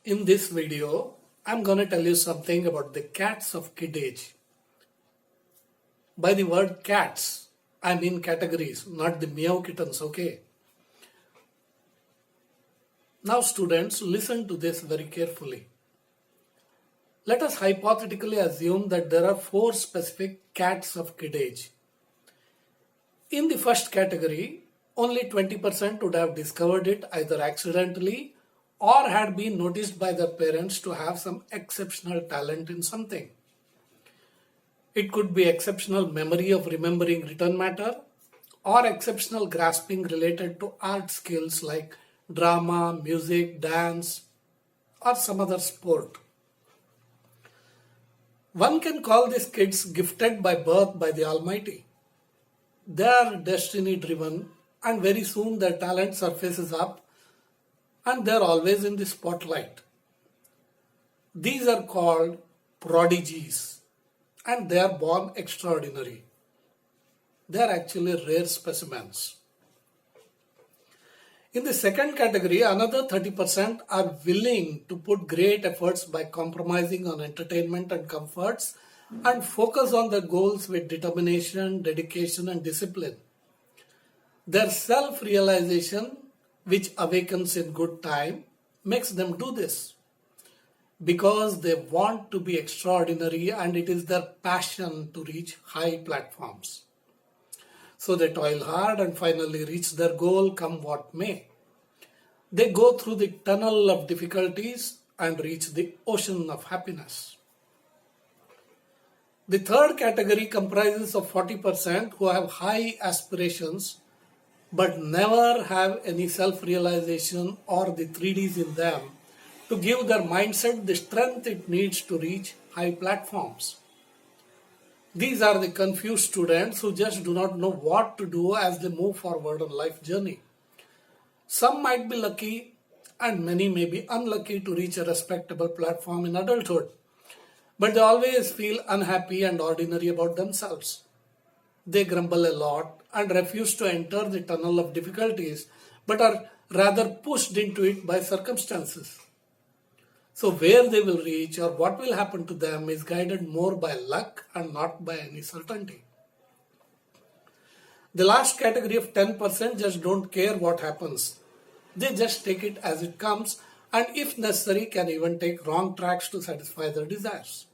In this video, I'm going to tell you something about the cats of kid age. By the word cats, I mean categories, not the meow kittens, okay? Now students, listen to this very carefully. Let us hypothetically assume that there are 4 specific cats of kid age. In the first category, only 20% would have discovered it either accidentally or had been noticed by their parents to have some exceptional talent in something. It could be exceptional memory of remembering written matter or exceptional grasping related to art skills like drama, music, dance, or some other sport. One can call these kids gifted by birth by the Almighty. They are destiny driven and very soon their talent surfaces up and they are always in the spotlight. These are called prodigies and they are born extraordinary. They are actually rare specimens. In the second category, another 30% are willing to put great efforts by compromising on entertainment and comforts and focus on their goals with determination, dedication and discipline. Their self-realization, which awakens in good time, makes them do this because they want to be extraordinary and it is their passion to reach high platforms. So they toil hard and finally reach their goal come what may. They go through the tunnel of difficulties and reach the ocean of happiness. The third category comprises of 40% who have high aspirations but never have any self-realization or the 3Ds in them to give their mindset the strength it needs to reach high platforms. These are the confused students who just do not know what to do as they move forward on life journey. Some might be lucky and many may be unlucky to reach a respectable platform in adulthood, but they always feel unhappy and ordinary about themselves. They grumble a lot and refuse to enter the tunnel of difficulties, but are rather pushed into it by circumstances. So where they will reach or what will happen to them is guided more by luck and not by any certainty. The last category of 10% just don't care what happens. They just take it as it comes and if necessary can even take wrong tracks to satisfy their desires.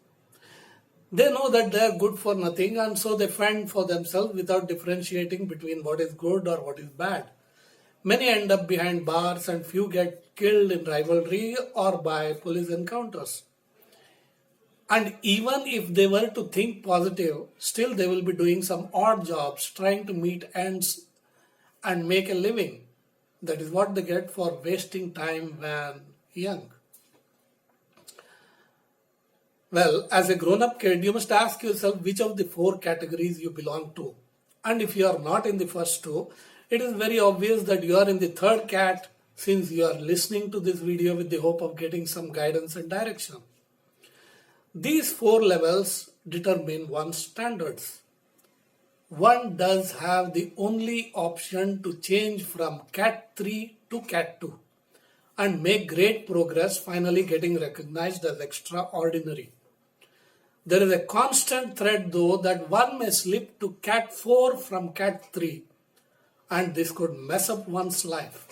They know that they are good for nothing and so they fend for themselves without differentiating between what is good or what is bad. Many end up behind bars and few get killed in rivalry or by police encounters. And even if they were to think positive, still they will be doing some odd jobs trying to meet ends and make a living. That is what they get for wasting time when young. Well, as a grown-up kid, you must ask yourself which of the 4 categories you belong to. And if you are not in the first 2, it is very obvious that you are in the third cat since you are listening to this video with the hope of getting some guidance and direction. These 4 levels determine one's standards. One does have the only option to change from cat 3 to cat 2 and make great progress finally getting recognized as extraordinary. There is a constant threat though that one may slip to cat 4 from cat 3 and this could mess up one's life.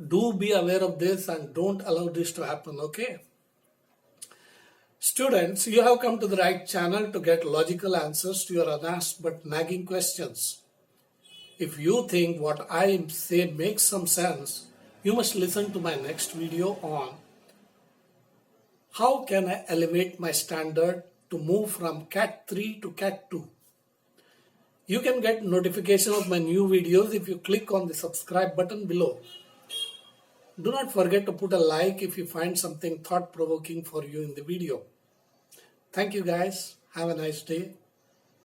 Do be aware of this and don't allow this to happen, okay? Students, you have come to the right channel to get logical answers to your unasked but nagging questions. If you think what I say makes some sense, you must listen to my next video on how can I elevate my standard to move from cat 3 to cat 2. You can get notification of my new videos if you click on the subscribe button below. Do not forget to put a like if you find something thought-provoking for you in the video. Thank you guys. Have a nice day.